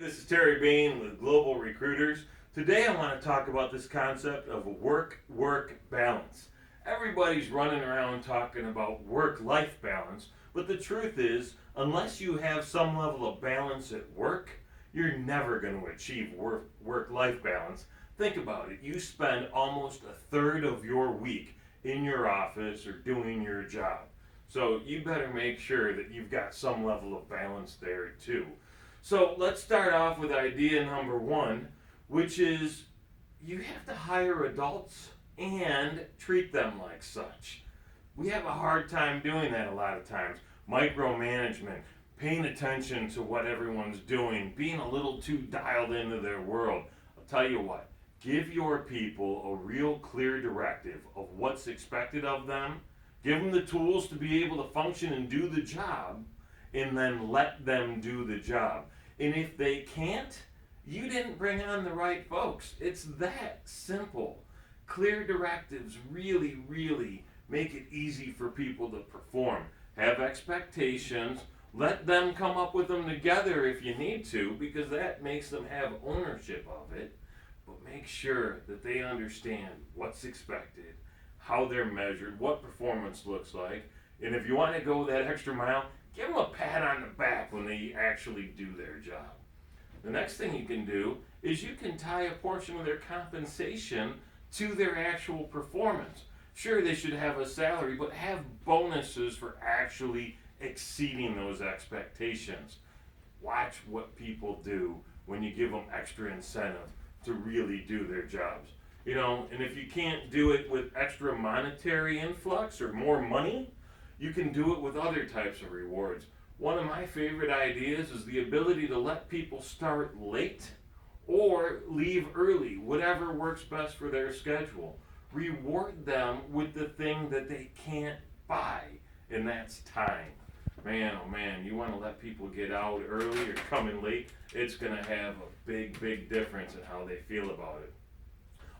This is Terry Bain with Global Recruiters. Today I want to talk about this concept of work balance. Everybody's running around talking about work-life balance, but the truth is, unless you have some level of balance at work, you're never going to achieve work-life balance. Think about it. You spend almost a third of your week in your office or doing your job. So you better make sure that you've got some level of balance there too. So let's start off with idea number one, which is you have to hire adults and treat them like such. We have a hard time doing that a lot of times. Micromanagement, paying attention to what everyone's doing, being a little too dialed into their world. I'll tell you what, give your people a real clear directive of what's expected of them. Give them the tools to be able to function and do the job, and then let them do the job. And if they can't, you didn't bring on the right folks. It's that simple. Clear directives really make it easy for people to perform. Have expectations. Let them come up with them together if you need to, because that makes them have ownership of it. But make sure that they understand what's expected, how they're measured, what performance looks like. And if you want to go that extra mile, give them a pat on the back when they actually do their job. The next thing you can do is you can tie a portion of their compensation to their actual performance. Sure, they should have a salary, but have bonuses for actually exceeding those expectations. Watch what people do when you give them extra incentive to really do their jobs. And if you can't do it with extra monetary influx or more money, you can do it with other types of rewards. One of my favorite ideas is the ability to let people start late or leave early, whatever works best for their schedule. Reward them with the thing that they can't buy, and that's time. Man, oh man, you want to let people get out early or come in late, it's going to have a big difference in how they feel about it.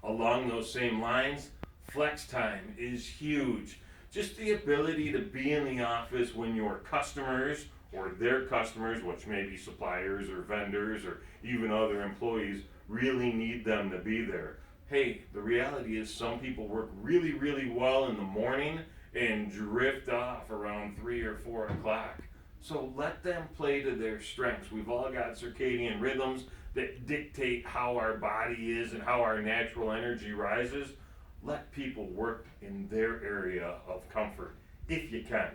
Along those same lines, flex time is huge. Just the ability to be in the office when your customers or their customers, which may be suppliers or vendors or even other employees, really need them to be there. Hey, the reality is some people work really well in the morning and drift off around 3 or 4 o'clock. So let them play to their strengths. We've all got circadian rhythms that dictate how our body is and how our natural energy rises. Let people work in their area of comfort if you can.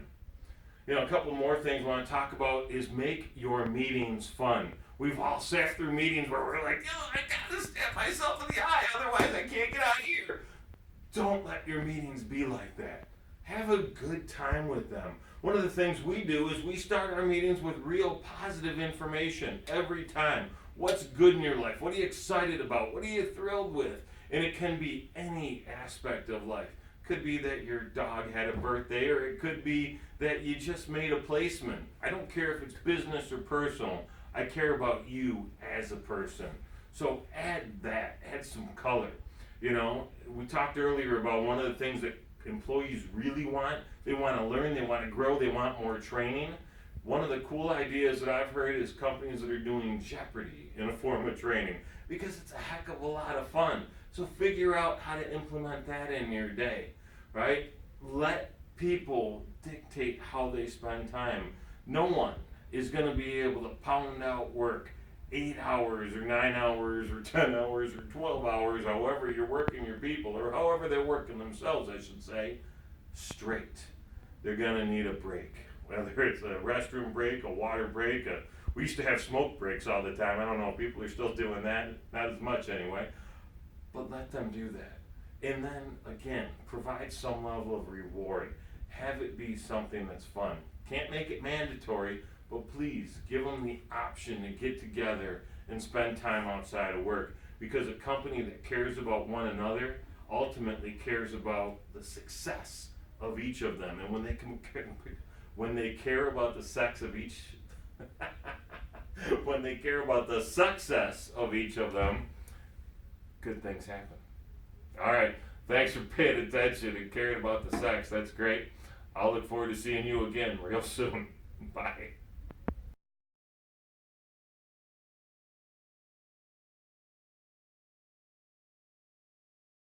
A couple more things I want to talk about is make your meetings fun. We've all sat through meetings where we're like, I gotta stab myself in the eye, otherwise I can't get out of here. Don't let your meetings be like that. Have a good time with them. One of the things we do is we start our meetings with real positive information every time. What's good in your life? What are you excited about? What are you thrilled with? And it can be any aspect of life. Could be that your dog had a birthday, or it could be that you just made a placement. I don't care if it's business or personal. I care about you as a person. So add some color. We talked earlier about one of the things that employees really want. They want to learn, they want to grow, they want more training. One of the cool ideas that I've heard is companies that are doing Jeopardy in a form of training, because it's a heck of a lot of fun. So figure out how to implement that in your day, right? Let people dictate how they spend time. No one is going to be able to pound out work 8 hours or 9 hours or 10 hours or 12 hours, however you're working your people, or however they're working themselves, I should say, straight. They're going to need a break. Whether it's a restroom break, a water break, we used to have smoke breaks all the time. I don't know if people are still doing that, not as much anyway. But let them do that. And then, again, provide some level of reward. Have it be something that's fun. Can't make it mandatory, but please give them the option to get together and spend time outside of work. Because a company that cares about one another ultimately cares about the success of each of them. And when they care about the sex of each, when they care about the success of each of them, good things happen. All right. Thanks for paying attention and caring about the sex. That's great. I'll look forward to seeing you again real soon. Bye.